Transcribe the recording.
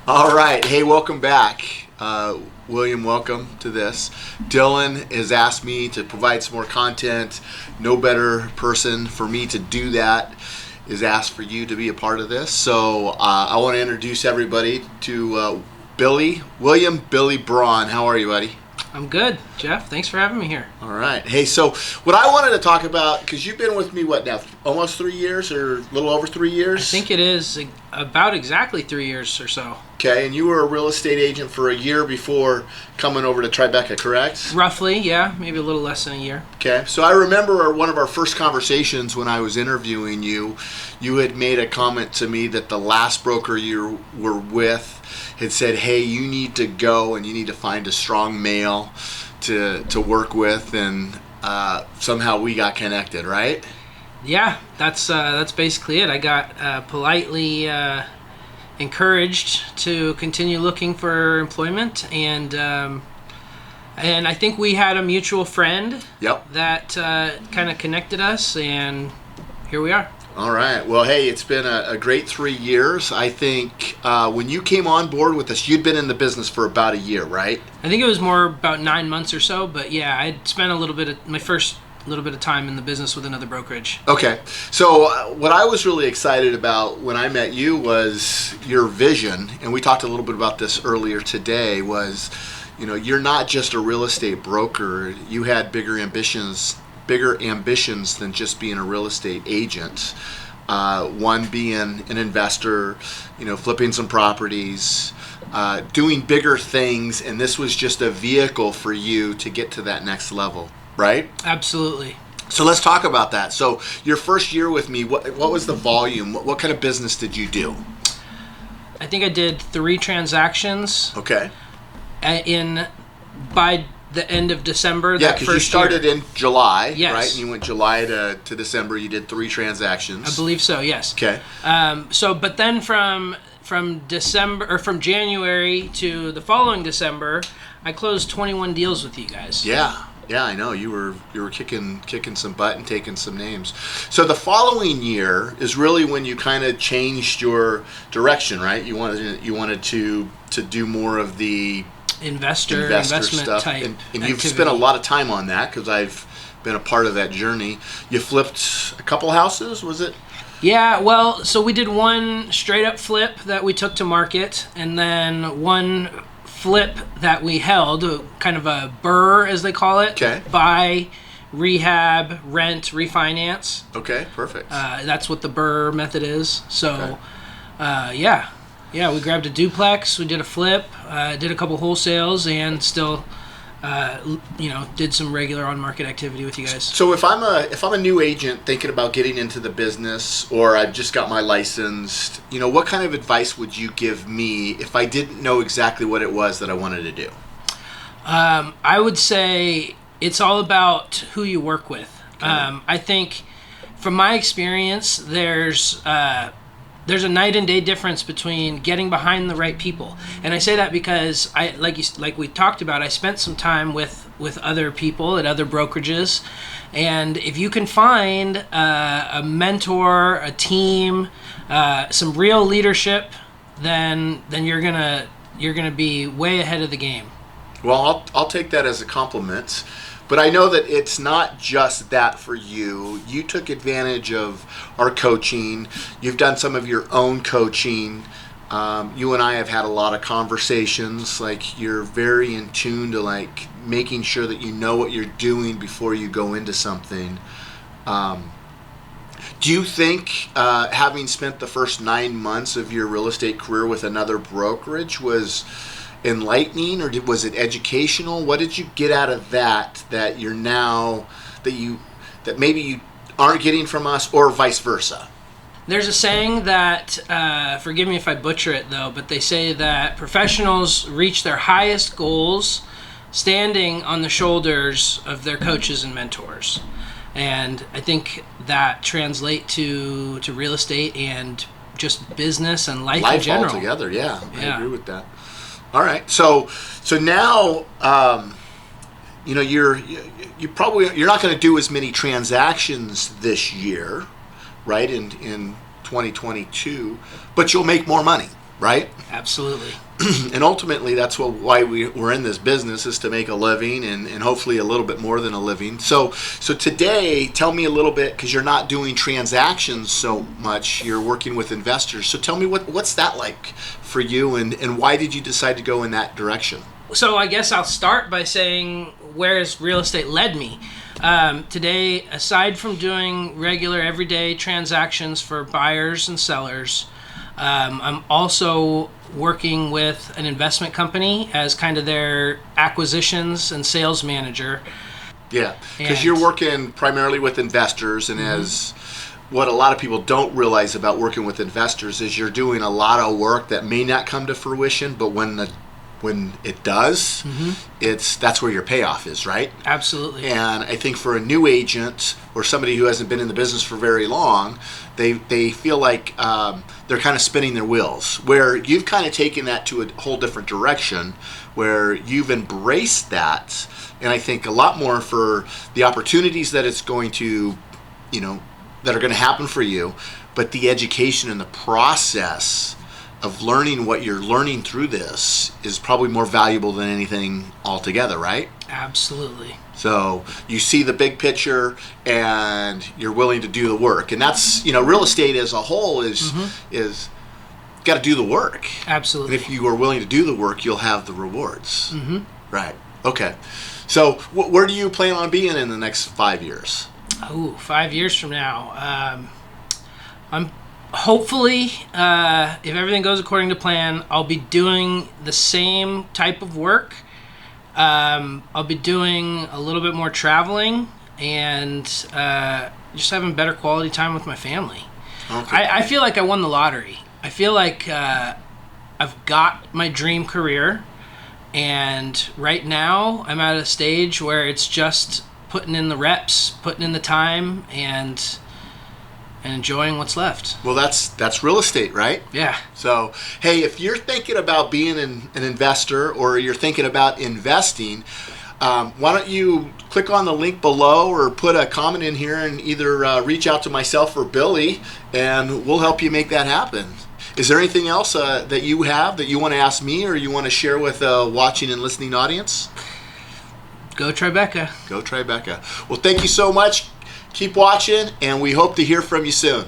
All right. Hey, welcome back. William, welcome to this. Dylan has asked me to provide some more content. No better person for me to do that is asked for you to be a part of this. So I want to introduce everybody to William Billy Braun. How are you, buddy? I'm good, Jeff. Thanks for having me here. All right. Hey, so what I wanted to talk about, because you've been with me, what now, almost 3 years or a little over 3 years? I think it is about exactly 3 years or so. Okay, and you were a real estate agent for a year before coming over to Tribeca, correct? Roughly, yeah, maybe a little less than a year. Okay, so I remember one of our first conversations when I was interviewing you, you had made a comment to me that the last broker you were with had said, hey, you need to go and you need to find a strong male to work with, and somehow we got connected, right? Yeah, that's basically it. I got politely encouraged to continue looking for employment, and I think we had a mutual friend. Yep. That kind of connected us, and here we are. All right. Well, hey, it's been a great 3 years. I think when you came on board with us, you'd been in the business for about a year, right? I think it was more about 9 months or so, but yeah, I'd spent my first little bit of time in the business with another brokerage. Okay. So what I was really excited about when I met you was your vision, and we talked a little bit about this earlier today, was, you're not just a real estate broker. You had bigger ambitions than just being a real estate agent. One being an investor, flipping some properties, doing bigger things, and this was just a vehicle for you to get to that next level, right? Absolutely. So let's talk about that. So your first year with me, what was the volume? What kind of business did you do? I think I did 3 transactions. Okay. By the end of December. Yeah, because you started in July, yes. Right? And you went July to December. You did 3 transactions. I believe so. Yes. Okay. But then from December, or from January to the following December, I closed 21 deals with you guys. Yeah. Yeah, I know you were kicking some butt and taking some names. So the following year is really when you kind of changed your direction, right? You wanted to do more of the investment stuff, type and you've activity. spent a lot of time on that because I've been a part of that journey. You flipped a couple houses, was it? Yeah, well, so we did one straight up flip that we took to market, and then one flip that we held, kind of a BRRRR as they call it. Okay. Buy, rehab, rent, refinance. Okay, perfect. That's what the BRRRR method is. So, okay. Yeah, we grabbed a duplex, we did a flip, did a couple wholesales, and still, did some regular on-market activity with you guys. So if I'm a new agent thinking about getting into the business, or I've just got my license, what kind of advice would you give me if I didn't know exactly what it was that I wanted to do? I would say it's all about who you work with. Okay. I think, from my experience, there's a night and day difference between getting behind the right people, and I say that because like we talked about, I spent some time with other people at other brokerages, and if you can find a mentor, a team, some real leadership, then you're gonna be way ahead of the game. Well, I'll take that as a compliment. But I know that it's not just that for you. You took advantage of our coaching. You've done some of your own coaching. You and I have had a lot of conversations. Like, you're very in tune to making sure that you know what you're doing before you go into something. Do you think having spent the first 9 months of your real estate career with another brokerage was enlightening, or was it educational? What did you get out of that you're now that maybe you aren't getting from us, or vice versa? There's a saying that, forgive me if I butcher it though, but they say that professionals reach their highest goals standing on the shoulders of their coaches and mentors, and I think that translates to real estate and just business and life in general. Altogether. Yeah, I agree with that. All right, so now you're not going to do as many transactions this year, right? In 2022, but you'll make more money. right? Absolutely. And ultimately, that's why we're in this business, is to make a living, and hopefully a little bit more than a living. So today, tell me a little bit, because you're not doing transactions so much, you're working with investors. So tell me what's that like for you, and why did you decide to go in that direction? So I guess I'll start by saying where has real estate led me. Today, aside from doing regular everyday transactions for buyers and sellers, I'm also working with an investment company as kind of their acquisitions and sales manager. Yeah, because you're working primarily with investors, and as what a lot of people don't realize about working with investors is you're doing a lot of work that may not come to fruition, but when it does, that's where your payoff is, right? Absolutely. And I think for a new agent or somebody who hasn't been in the business for very long, they feel like they're kind of spinning their wheels, where you've kind of taken that to a whole different direction, where you've embraced that. And I think a lot more for the opportunities that it's going to, that are going to happen for you, but the education and the process of learning what you're learning through this is probably more valuable than anything altogether, right? Absolutely. So you see the big picture and you're willing to do the work. And that's, real estate as a whole is got to do the work. Absolutely. And if you are willing to do the work, you'll have the rewards. Right. Okay. So where do you plan on being in the next 5 years? 5 years from now. I'm hopefully, if everything goes according to plan, I'll be doing the same type of work. I'll be doing a little bit more traveling and just having better quality time with my family. Okay. I feel like I won the lottery. I feel like I've got my dream career, and right now I'm at a stage where it's just putting in the reps, putting in the time, and enjoying what's left. Well, that's real estate, right? Yeah. So, hey, if you're thinking about being an investor, or you're thinking about investing, why don't you click on the link below or put a comment in here, and either reach out to myself or Billy, and we'll help you make that happen. Is there anything else that you have that you want to ask me, or you want to share with a watching and listening audience? Go Tribeca. Go Tribeca. Well, thank you so much. Keep watching, and we hope to hear from you soon.